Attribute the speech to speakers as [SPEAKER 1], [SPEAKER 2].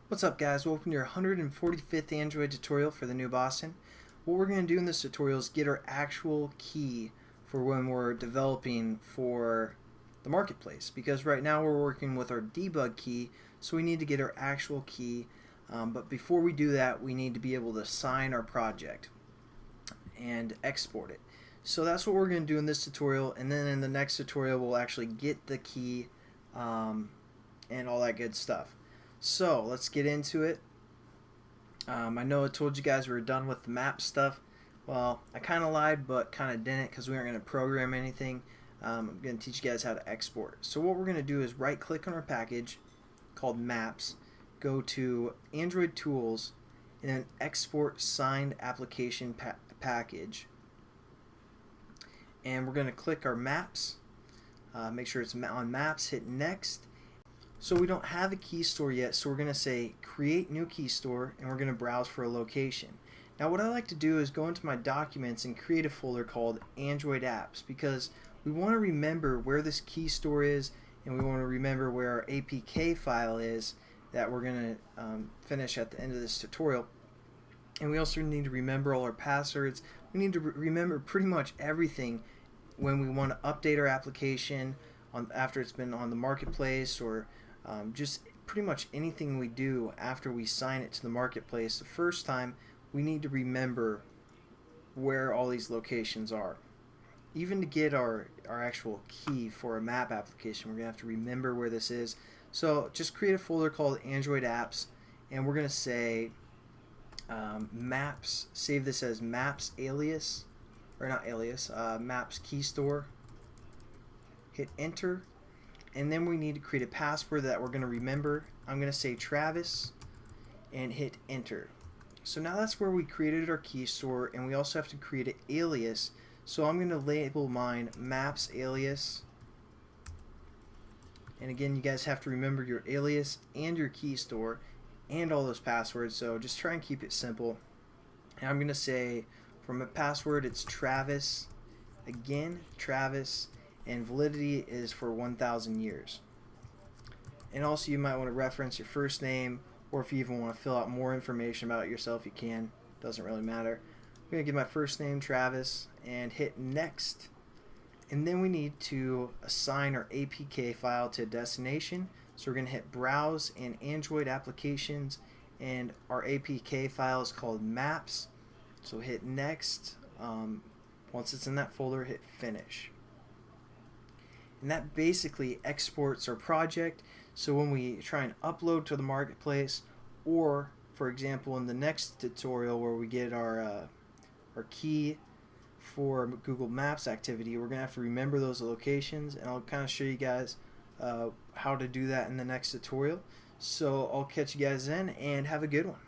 [SPEAKER 1] What's up guys, welcome to your 145th Android tutorial for the new Boston. What we're going to do in this tutorial is get our actual key for when we're developing for the marketplace, because right now we're working with our debug key, so we need to get our actual key. But before we do that, we need to be able to sign our project and export it. So that's what we're going to do in this tutorial, and then in the next tutorial we'll actually get the key and all that good stuff. So let's get into it. I know I told you guys we were done with the map stuff. Well, I kind of lied, but kind of didn't, because we aren't going to program anything. I'm going to teach you guys how to export. So what we're going to do is right click on our package called Maps, go to Android Tools, and then Export Signed Application Package. And we're going to click our Maps, make sure it's on Maps, hit Next. So we don't have a key store yet, so we're going to say create new key store, and we're going to browse for a location. Now what I like to do is go into my documents and create a folder called Android Apps, because we want to remember where this key store is, and we want to remember where our APK file is that we're going to finish at the end of this tutorial. And we also need to remember all our passwords. We need to remember pretty much everything when we want to update our application after it's been on the marketplace, or just pretty much anything we do after we sign it to the marketplace the first time. We need to remember where all these locations are. Even to get our actual key for a map application, we're going to have to remember where this is. So just create a folder called Android Apps, and we're going to say Maps, save this as Maps alias, or not alias, Maps key store. Hit enter, and then we need to create a password that we're going to remember. I'm going to say Travis and hit enter. So now that's where we created our key store, and we also have to create an alias. So I'm going to label mine Maps alias, and again you guys have to remember your alias and your key store and all those passwords, so just try and keep it simple. And I'm going to say for my password it's Travis, again Travis, and validity is for 1,000 years. And also you might want to reference your first name, or if you even want to fill out more information about yourself, you can. Doesn't really matter. I'm going to give my first name Travis and hit next. And then we need to assign our APK file to a destination. So we're going to hit browse in Android applications, and our APK file is called Maps. So hit next. Once it's in that folder, hit finish. And that basically exports our project. So when we try and upload to the marketplace, or for example in the next tutorial where we get our key for Google Maps activity, we're gonna have to remember those locations, and I'll kind of show you guys how to do that in the next tutorial. So I'll catch you guys then, and have a good one.